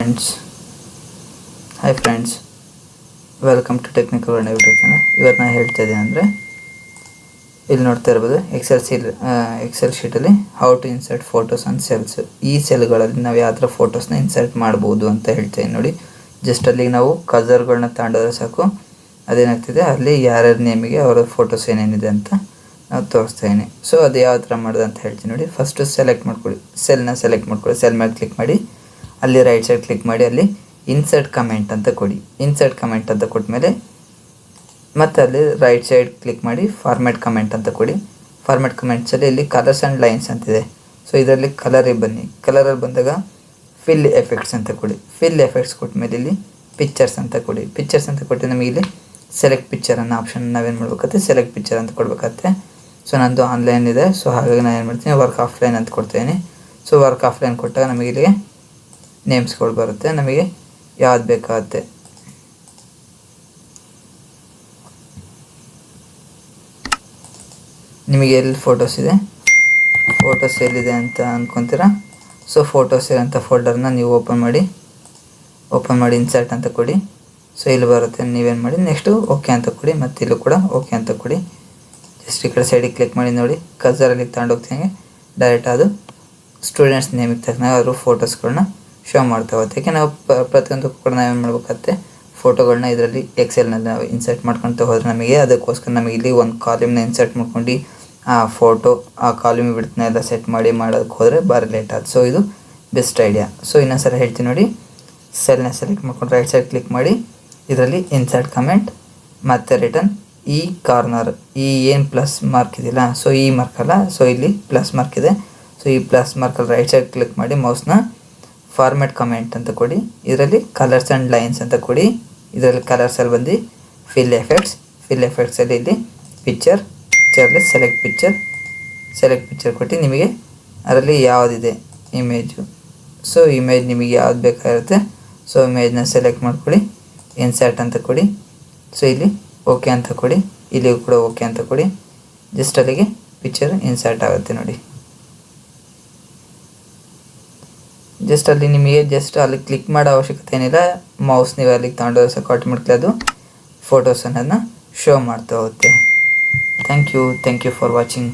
Friends, hi friends, welcome to technical world YouTube channel. ಇವತ್ತು ನಾನು ಹೇಳ್ತಾ ಇದ್ದೀನಿ ಅಂದರೆ, ಇಲ್ಲಿ ನೋಡ್ತಾ ಇರ್ಬೋದು ಎಕ್ಸೆಲ್ ಶೀಟಲ್ಲಿ how to insert photos on cells. ಈ ಸೆಲ್ಗಳಲ್ಲಿ ನಾವು ಯಾವ ಥರ ಫೋಟೋಸ್ನ ಇನ್ಸರ್ಟ್ ಮಾಡ್ಬೋದು ಅಂತ ಹೇಳ್ತೀನಿ ನೋಡಿ. ಜಸ್ಟ್ ಅಲ್ಲಿಗೆ ನಾವು ಕಜರ್ಗಳನ್ನ ತಗೊಂಡೋದ್ರೆ ಸಾಕು, ಅದೇನಾಗ್ತಿದೆ ಅಲ್ಲಿ ಯಾರ್ಯಾರ ನೇಮಿಗೆ ಅವರ ಫೋಟೋಸ್ ಏನೇನಿದೆ ಅಂತ ನಾವು ತೋರಿಸ್ತಾ ಇದ್ದೀನಿ. ಸೊ ಅದು ಯಾವ ಥರ ಮಾಡೋದು ಅಂತ ಹೇಳ್ತೀನಿ ನೋಡಿ. ಫಸ್ಟು ಸೆಲೆಕ್ಟ್ ಮಾಡ್ಕೊಳ್ಳಿ, ಸೆಲೆಕ್ಟ್ ಮಾಡ್ಕೊಳ್ಳಿ, ಸೆಲ್ ಮೇಲೆ ಕ್ಲಿಕ್ ಮಾಡಿ, ಅಲ್ಲಿ ರೈಟ್ ಸೈಡ್ ಕ್ಲಿಕ್ ಮಾಡಿ, ಅಲ್ಲಿ ಇನ್ಸರ್ಟ್ ಕಮೆಂಟ್ ಅಂತ ಕೊಡಿ. ಇನ್ಸರ್ಟ್ ಕಮೆಂಟ್ ಅಂತ ಕೊಟ್ಟಮೇಲೆ ಮತ್ತು ಅಲ್ಲಿ ರೈಟ್ ಸೈಡ್ ಕ್ಲಿಕ್ ಮಾಡಿ ಫಾರ್ಮ್ಯಾಟ್ ಕಮೆಂಟ್ ಅಂತ ಕೊಡಿ. ಫಾರ್ಮ್ಯಾಟ್ ಕಮೆಂಟ್ಸಲ್ಲಿ ಇಲ್ಲಿ ಕಲರ್ಸ್ ಆ್ಯಂಡ್ ಲೈನ್ಸ್ ಅಂತಿದೆ. ಸೊ ಇದರಲ್ಲಿ ಕಲರಿಗೆ ಬನ್ನಿ. ಕಲರಲ್ಲಿ ಬಂದಾಗ ಫಿಲ್ ಎಫೆಕ್ಟ್ಸ್ ಅಂತ ಕೊಡಿ. ಫಿಲ್ ಎಫೆಕ್ಟ್ಸ್ ಕೊಟ್ಟಮೇಲೆ ಇಲ್ಲಿ ಪಿಕ್ಚರ್ಸ್ ಅಂತ ಕೊಡಿ. ಪಿಕ್ಚರ್ಸ್ ಅಂತ ಕೊಟ್ಟು ನಮಗೆ ಇಲ್ಲಿ ಸೆಲೆಕ್ಟ್ ಪಿಕ್ಚರ್ ಅನ್ನೋ ಆಪ್ಷನ್ ನಾವೇನು ಮಾಡ್ಬೇಕಾಗುತ್ತೆ, ಸೆಲೆಕ್ಟ್ ಪಿಕ್ಚರ್ ಅಂತ ಕೊಡಬೇಕಾಗತ್ತೆ. ಸೊ ನಂದು ಆನ್ಲೈನ್ ಇದೆ, ಸೊ ಹಾಗಾಗಿ ನಾನು ಏನು ಮಾಡ್ತೀನಿ, ವರ್ಕ್ ಆಫ್ಲೈನ್ ಅಂತ ಕೊಡ್ತೀನಿ. ಸೊ ವರ್ಕ್ ಆಫ್ಲೈನ್ ಕೊಟ್ಟಾಗ ನಮಗೆ ಇಲ್ಲಿಗೆ ನೇಮ್ಸ್ಗಳು ಬರುತ್ತೆ, ನಮಗೆ ಯಾವ್ದು ಬೇಕಾಗುತ್ತೆ. ನಿಮಗೆ ಎಲ್ಲಿ ಫೋಟೋಸ್ ಇದೆ, ಫೋಟೋಸ್ ಎಲ್ಲಿದೆ ಅಂತ ಅಂದ್ಕೊತೀರಾ. ಸೊ ಫೋಟೋಸ್ ಇರೋಂಥ ಫೋಲ್ಡರ್ನ ನೀವು ಓಪನ್ ಮಾಡಿ ಇನ್ಸರ್ಟ್ ಅಂತ ಕೊಡಿ. ಸೊ ಇಲ್ಲಿ ಬರುತ್ತೆ, ನೀವೇನು ಮಾಡಿ ನೆಕ್ಸ್ಟು ಓಕೆ ಅಂತ ಕೊಡಿ, ಮತ್ತು ಇಲ್ಲೂ ಕೂಡ ಓಕೆ ಅಂತ ಕೊಡಿ. ಜಸ್ಟ್ ಈ ಕಡೆ ಸೈಡಿಗೆ ಕ್ಲಿಕ್ ಮಾಡಿ ನೋಡಿ, ಕಜರಲ್ಲಿ ತಗೊಂಡೋಗ್ತೀನಿ, ಡೈರೆಕ್ಟ್ ಅದು ಸ್ಟೂಡೆಂಟ್ಸ್ ನೇಮಿಗೆ ತಕ್ಕನಾಗ ಅವರು ಫೋಟೋಸ್ಗಳನ್ನ ಶೋ ಮಾಡ್ತಾ ಹೋಗುತ್ತೆ. ಯಾಕೆ ನಾವು ಪ್ರತಿಯೊಂದಕ್ಕೂ ಕೂಡ ನಾವೇನು ಮಾಡ್ಬೇಕಾಗತ್ತೆ, ಫೋಟೋಗಳನ್ನ ಇದರಲ್ಲಿ ಎಕ್ಸೆಲ್ನಲ್ಲಿ ನಾವು ಇನ್ಸರ್ಟ್ ಮಾಡ್ಕೊತ ಹೋದರೆ ನಮಗೆ ಅದಕ್ಕೋಸ್ಕರ ನಮಗೆ ಇಲ್ಲಿ ಒಂದು ಕಾಲಮ್ನ ಇನ್ಸರ್ಟ್ ಮಾಡ್ಕೊಂಡು ಆ ಫೋಟೋ ಆ ಕಾಲಮ್ ಬಿಡ್ತನ ಎಲ್ಲ ಸೆಟ್ ಮಾಡಿ ಮಾಡೋದಕ್ಕೆ ಹೋದರೆ ಭಾರಿ ಲೇಟ್ ಆಗುತ್ತೆ. ಸೊ ಇದು ಬೆಸ್ಟ್ ಐಡಿಯಾ. ಸೊ ಇನ್ನೊಂದ್ಸಲ ಹೇಳ್ತೀನಿ ನೋಡಿ, ಸೆಲ್ನ ಸೆಲೆಕ್ಟ್ ಮಾಡ್ಕೊಂಡು ರೈಟ್ ಸೈಡ್ ಕ್ಲಿಕ್ ಮಾಡಿ, ಇದರಲ್ಲಿ ಇನ್ಸರ್ಟ್ ಕಮೆಂಟ್ ಮತ್ತು ರಿಟರ್ನ್ ಈ ಕಾರ್ನರ್, ಈ ಏನು ಪ್ಲಸ್ ಮಾರ್ಕ್ ಇದೆಯಲ್ಲ, ಸೊ ಈ ಮಾರ್ಕ್ ಅಲ್ಲ, ಸೊ ಇಲ್ಲಿ ಪ್ಲಸ್ ಮಾರ್ಕ್ ಇದೆ. ಸೊ ಈ ಪ್ಲಸ್ ಮಾರ್ಕಲ್ಲಿ ರೈಟ್ ಸೈಡ್ ಕ್ಲಿಕ್ ಮಾಡಿ ಮೌಸ್ನ ಫಾರ್ಮ್ಯಾಟ್ ಕಮೆಂಟ್ ಅಂತ ಕೊಡಿ. ಇದರಲ್ಲಿ ಕಲರ್ಸ್ ಆ್ಯಂಡ್ ಲೈನ್ಸ್ ಅಂತ ಕೊಡಿ. ಇದರಲ್ಲಿ ಕಲರ್ಸಲ್ಲಿ ಬಂದು ಫಿಲ್ ಎಫೆಕ್ಟ್ಸಲ್ಲಿ ಇಲ್ಲಿ ಪಿಕ್ಚರಲ್ಲಿ ಸೆಲೆಕ್ಟ್ ಪಿಕ್ಚರ್ ಕೊಟ್ಟು ನಿಮಗೆ ಅದರಲ್ಲಿ ಯಾವುದಿದೆ ಇಮೇಜು, ಸೊ ಇಮೇಜ್ ನಿಮಗೆ ಯಾವ್ದು ಬೇಕಾಗಿರುತ್ತೆ, ಸೊ ಇಮೇಜ್ನ ಸೆಲೆಕ್ಟ್ ಮಾಡ್ಕೊಳ್ಳಿ, ಇನ್ಸರ್ಟ್ ಅಂತ ಕೊಡಿ. ಸೊ ಇಲ್ಲಿ ಓಕೆ ಅಂತ ಕೊಡಿ, ಇಲ್ಲಿಗೂ ಕೂಡ ಓಕೆ ಅಂತ ಕೊಡಿ. ಜಸ್ಟ್ ಅಲ್ಲಿಗೆ ಪಿಕ್ಚರ್ ಇನ್ಸರ್ಟ್ ಆಗುತ್ತೆ ನೋಡಿ. ಜಸ್ಟ್ ಅಲ್ಲಿ ನಿಮಗೆ ಅಲ್ಲಿ ಕ್ಲಿಕ್ ಮಾಡೋ ಅವಶ್ಯಕತೆ ಏನಿಲ್ಲ, ಮೌಸ್ ನೀವು ಅಲ್ಲಿಗೆ ತಗೊಂಡೋದ್ರೆ ಸಾಕು, ಆಟೋಮೆಟಿಕ್ಲಿ ಅದು ಫೋಟೋಸ್ ಅನ್ನೋದನ್ನ ಶೋ ಮಾಡ್ತಾ ಹೋಗುತ್ತೆ. Thank you for watching.